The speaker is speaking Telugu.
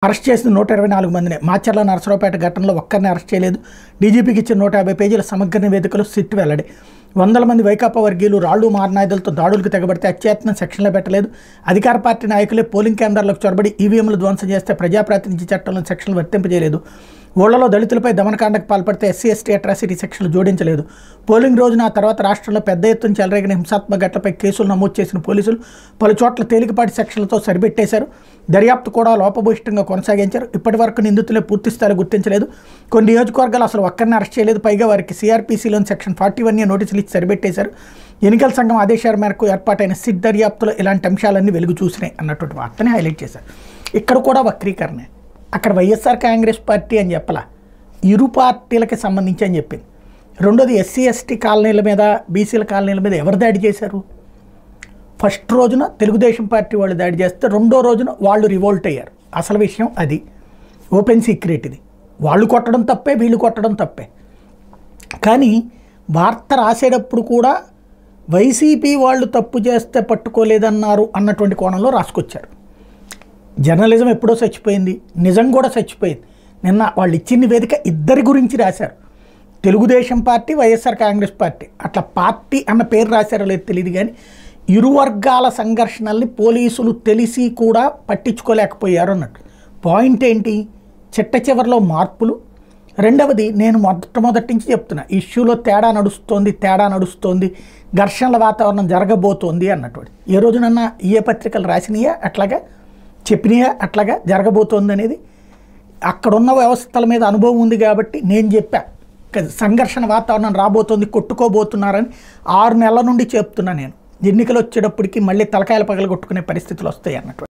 అరెస్ట్ చేసిన 124 మందినే. మాచర్ల నరసరావుపేట ఘటనలో ఒక్కరిని అరెస్ట్ చేయలేదు. డీజీపీకి ఇచ్చిన 150 పేజీల సమగ్ర నివేదికలు సిట్ వెల్లడి. 100 మంది వైకాపా వర్గీయులు రాళ్లు మారణాయుధాలతో దాడులకు తెగబడితే అత్యయత్నం సెక్షన్లో పెట్టలేదు. అధికార పార్టీ నాయకులే పోలింగ్ కేంద్రాలకు చొరబడి ఈవీఎంలు ధ్వంసం చేస్తే ప్రజాప్రాతినిధ్య చట్టంలో సెక్షన్లు వర్తింపజేయలేదు. ఊళ్లలో దళితులపై దమనకాండకు పాల్పడితే ఎస్సీ ఎస్టీ అట్రాసిటీ సెక్షన్లు జోడించలేదు. పోలింగ్ రోజున ఆ తర్వాత రాష్ట్రంలో పెద్ద ఎత్తున చెలరేగిన హింసాత్మక ఘటనపై కేసులు నమోదు చేసిన పోలీసులు పలు చోట్ల తేలికపాటి సెక్షన్లతో సరిపెట్టేశారు. దర్యాప్తు కూడా లోపభూయిష్టంగా కొనసాగించారు. ఇప్పటి వరకు నిందితులే పూర్తి స్థాయిలో గుర్తించలేదు. కొన్ని నియోజకవర్గాలు అసలు ఒక్కరిని అరెస్ట్ చేయలేదు. పైగా వారికి సిఆర్పీసీలోని సెక్షన్ 41 నోటీసులు ఇచ్చి సరిపెట్టేశారు. ఎన్నికల సంఘం ఆదేశాల మేరకు ఏర్పాటైన సిట్ దర్యాప్తులో ఇలాంటి అంశాలన్నీ వెలుగు చూసినాయి అన్నటువంటి వార్తని హైలైట్ చేశారు. ఇక్కడ కూడా వక్రీకరణ. అక్కడ వైఎస్ఆర్ కాంగ్రెస్ పార్టీ అని చెప్పాల, ఇరు పార్టీలకి సంబంధించి అని చెప్పింది. రెండోది ఎస్సీ ఎస్టీ కాలనీల మీద, బీసీల కాలనీల మీద ఎవరు దాడి చేశారు? ఫస్ట్ రోజున తెలుగుదేశం పార్టీ వాళ్ళు దాడి చేస్తే రెండో రోజున వాళ్ళు రివోల్ట్ అయ్యారు. అసలు విషయం అది. ఓపెన్ సీక్రెట్ ఇది. వాళ్ళు కొట్టడం తప్పే, వీళ్ళు కొట్టడం తప్పే. కానీ వార్త రాసేటప్పుడు కూడా వైసీపీ వాళ్ళు తప్పు చేస్తే పట్టుకోలేదన్నారు అన్నటువంటి కోణంలో రాసుకొచ్చారు. జర్నలిజం ఎప్పుడో చచ్చిపోయింది, నిజం కూడా చచ్చిపోయింది. నిన్న వాళ్ళు ఇచ్చిన నివేదిక ఇద్దరి గురించి రాశారు. Telugu Desam party, YSR Congress party. అట్లా పార్టీ అన్న పేరు రాశారో లేదు తెలియదు, కానీ ఇరు వర్గాల సంఘర్షణల్ని పోలీసులు తెలిసి కూడా పట్టించుకోలేకపోయారు అన్నట్టు. పాయింట్ ఏంటి? చిట్ట చివరిలో మార్పులు. రెండవది, నేను మొట్టమొదటి నుంచి చెప్తున్నా, ఇష్యూలో తేడా నడుస్తోంది, ఘర్షణల వాతావరణం జరగబోతోంది అన్నటువంటి. ఏ రోజునన్నా ఏ పత్రికలు రాసినాయా అట్లాగా, చెప్పినాయా అట్లాగా జరగబోతోంది అనేది? అక్కడున్న వ్యవస్థల మీద అనుభవం ఉంది కాబట్టి నేను చెప్పా, సంఘర్షణ వాతావరణం రాబోతోంది, కొట్టుకోబోతున్నారని 6 నెలల నుండి చెప్తున్నా నేను. ఎన్నికలు వచ్చేటప్పటికి మళ్ళీ తలకాయల పగలు కొట్టుకునే పరిస్థితులు వస్తాయి అన్నట్టు.